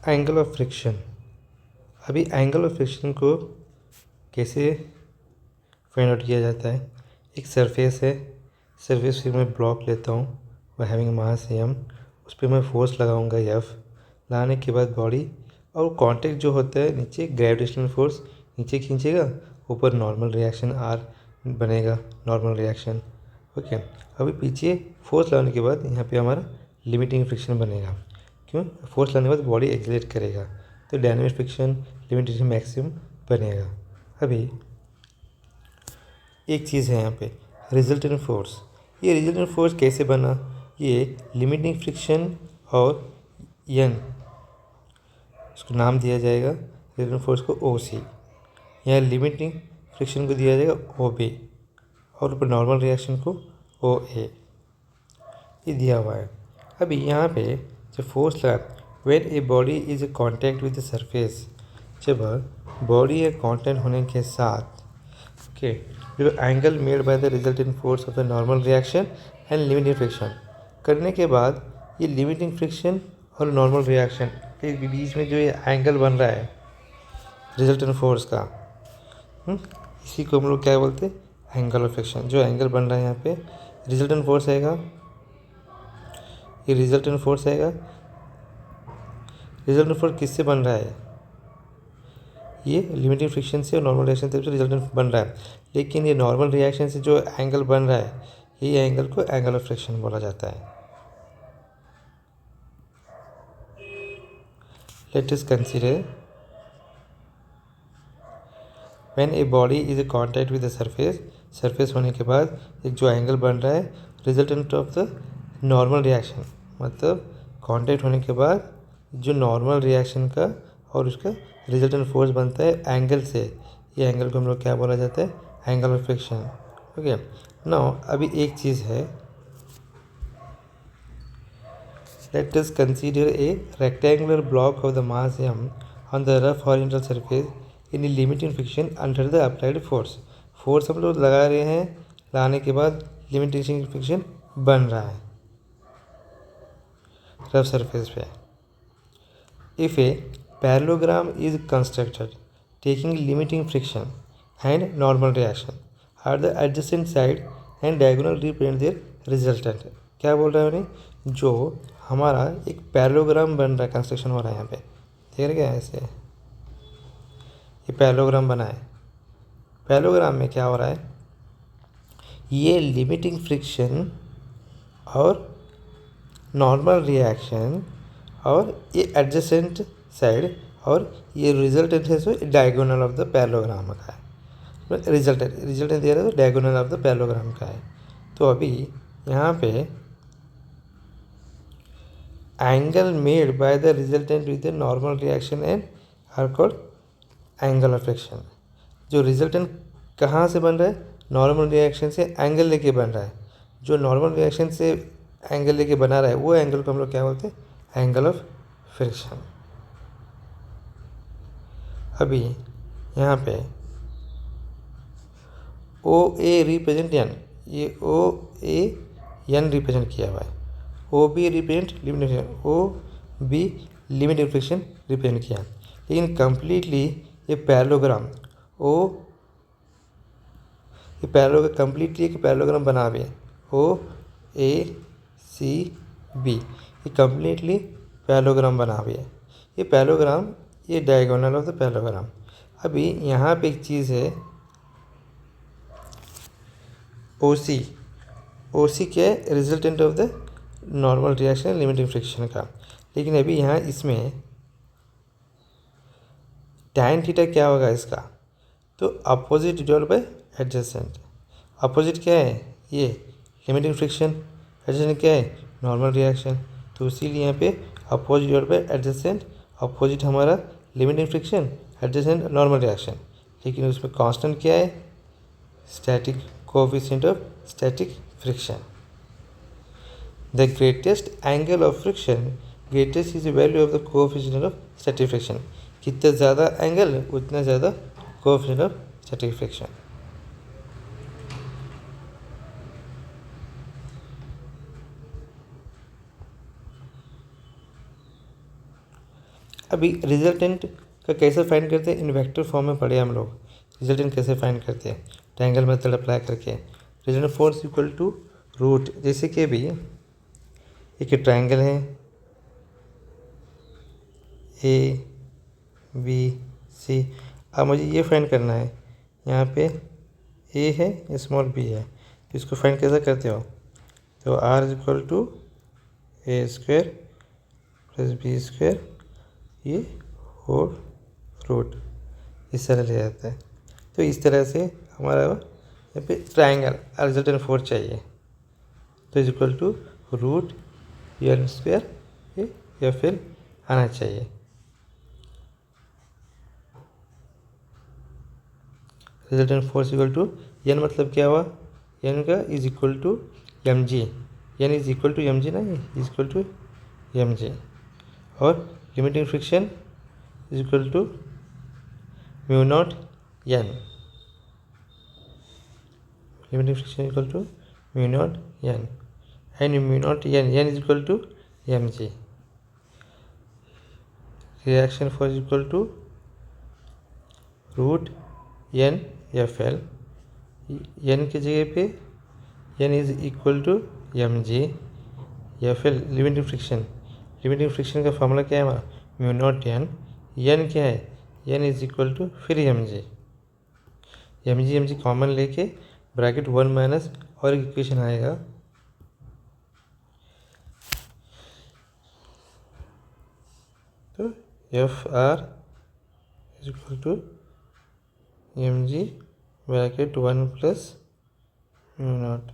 Angle of friction. अभी angle of friction को कैसे फाइंड आउट किया जाता है। एक सरफेस है, सरफेस पे मैं ब्लॉक लेता हूँ, वह हैविंग मास m, उस पर मैं फोर्स लगाऊंगा F, लगाने के बाद बॉडी और कांटेक्ट जो होता है नीचे ग्रेविटेशनल फोर्स नीचे खींचेगा, ऊपर नॉर्मल रिएक्शन R बनेगा, नॉर्मल रिएक्शन। ओके, अभी पीछे फोर्स लगाने के बाद यहाँ पे हमारा लिमिटिंग फ्रिक्शन बनेगा। क्यों? फोर्स लगाने के बाद बॉडी एक्सेलरेट करेगा, तो डायनामिक फ्रिक्शन लिमिटेशन मैक्सिमम बनेगा। अभी एक चीज़ है यहाँ पे रिजल्टेंट फोर्स। ये रिजल्टेंट फोर्स कैसे बना? ये लिमिटिंग फ्रिक्शन और यन, इसको नाम दिया जाएगा रिजल्टेंट फोर्स को OC, यहाँ लिमिटिंग फ्रिक्शन को दिया जाएगा OB और ऊपर नॉर्मल रिएक्शन को OA, ये दिया हुआ है। अभी यहाँ पे जब फोर्स लगा, when a body is a contact with the surface, जब बॉडी या कॉन्टैक्ट होने के साथ ओके, जो angle made by the resultant force of the normal reaction and limiting friction करने के बाद ये लिमिटिंग फ्रिक्शन और नॉर्मल रिएक्शन के बीच में जो ये एंगल बन रहा है रिजल्टेंट फोर्स का, इसी को हम लोग क्या बोलते हैं? Angle of friction. जो एंगल बन रहा है यहाँ पे रिजल्टेंट फोर्स आएगा, ये रिजल्टेंट फोर्स आएगा। रिजल्टेंट फोर्स किससे बन रहा है? ये लिमिटिंग फ्रिक्शन से और नॉर्मल रिएक्शन से रिजल्टेंट बन रहा है, लेकिन ये नॉर्मल रिएक्शन से जो एंगल बन रहा है, ये एंगल को एंगल ऑफ फ्रिक्शन बोला जाता है। Let us consider when a body is a contact with the surface, surface होने के बाद एक जो एंगल बन रहा है resultant of the normal reaction, मतलब कॉन्टैक्ट होने के बाद जो नॉर्मल रिएक्शन का और उसका रिजल्टेंट फोर्स बनता है एंगल से, ये एंगल को हम लोग क्या बोला जाता है? Angle of friction. Okay, now अभी एक चीज़ है, let us consider a rectangular block of the mass m on the rough horizontal surface in limiting friction under the applied force. Force हम लोग लगा रहे हैं, लगाने के बाद लिमिटिंग फ्रिक्शन बन रहा है रफ सरफेस पे। If a parallelogram is constructed taking limiting friction and normal reaction at the adjacent side and diagonal represent their resultant. क्या बोल रहा है उन्हें? जो हमारा एक पैरेललोग्राम बन रहा है, कंस्ट्रक्शन हो रहा है यहाँ पे, देख रहे क्या है ऐसे, ये पैरेललोग्राम बना है। पैरेललोग्राम में क्या हो रहा है? ये लिमिटिंग फ्रिक्शन और नॉर्मल रिएक्शन और ये एडजेसेंट साइड और ये रिजल्टेंट है, सो डायगोनल ऑफ द पैरेललोग्राम का है। रिजल्टेंट दे रहा है तो डायगोनल ऑफ द पैरेललोग्राम का है। तो अभी यहाँ पे angle made by the resultant with the normal reaction and are called angle of friction. जो रिजल्टेंट कहाँ से बन रहा है? नॉर्मल रिएक्शन से एंगल लेके बन रहा है। जो नॉर्मल रिएक्शन से एंगल लेके बना रहा है वो एंगल को हम लोग क्या बोलते हैं? Angle of friction. अभी यहाँ पे OA रिप्रेजेंट n, ये OA n रिप्रेजेंट किया हुआ है, OB represent limiting friction, OB limiting friction represent किया, लेकिन कम्प्लीटली ये पैरेललोग्राम ये कम्प्लीटली एक पैरेललोग्राम बना हुआ है OACB, ये कम्प्लीटली पैरेललोग्राम बना हुआ है। ये पैरेललोग्राम ये डायगोनल ऑफ द पैरेललोग्राम। अभी यहाँ पे एक चीज़ है OC क्या है? Resultant of the normal reaction limiting friction का, लेकिन अभी यहाँ इसमें tan थीटा क्या होगा इसका? तो opposite divide by adjacent. Opposite क्या है? ये लिमिटिंग फ्रिक्शन, एडजेसेंट क्या है? Normal reaction. तो इसीलिए यहाँ पे opposite divide by adjacent, opposite हमारा limiting friction, adjacent normal reaction, लेकिन उसमें कांस्टेंट क्या है? Static coefficient of static friction. The greatest angle of friction, greatest is the value of the coefficient of static friction. जितना ज़्यादा angle उतना ज़्यादा coefficient of static friction. अभी resultant का कैसे फाइंड करते हैं, इन वेक्टर फॉर्म में पढ़े हम लोग। रिजल्टेंट कैसे फाइंड करते हैं, ट्रायंगल मेथड अप्लाई करके। Resultant force equal to root, जैसे कि अभी एक ट्रायंगल है ए बी सी। अब मुझे ये फाइंड करना है, यहाँ पे ए है, स्मॉल बी है, तो इसको फाइंड कैसे करते हो, तो R is equal to A square plus B square, ये होल रूट, इस तरह ले जाता है। तो इस तरह से हमारा यहाँ पे ट्रायंगल रिजल्टेंट फोर्स चाहिए, तो is equal to root N square ये या फिर आना चाहिए। Resultant force equal to N, मतलब क्या हुआ, एन का is equal to M G, N is equal to M G ना, ये is equal to M G. और limiting friction is equal to mu naught N, limiting friction equal to mu naught N, and mu naught N, N is equal to M G. Reaction force equal to root N F L, N की जगह पे N is equal to M G, F L limiting friction, limiting friction का formula क्या है हमारा, mu naught N, N क्या है, N is equal to फिर एम जी कॉमन लेके ब्रैकेट 1 माइनस और एक इक्वेशन आएगा, तो F R is equal to M G bracket 1 plus mu not.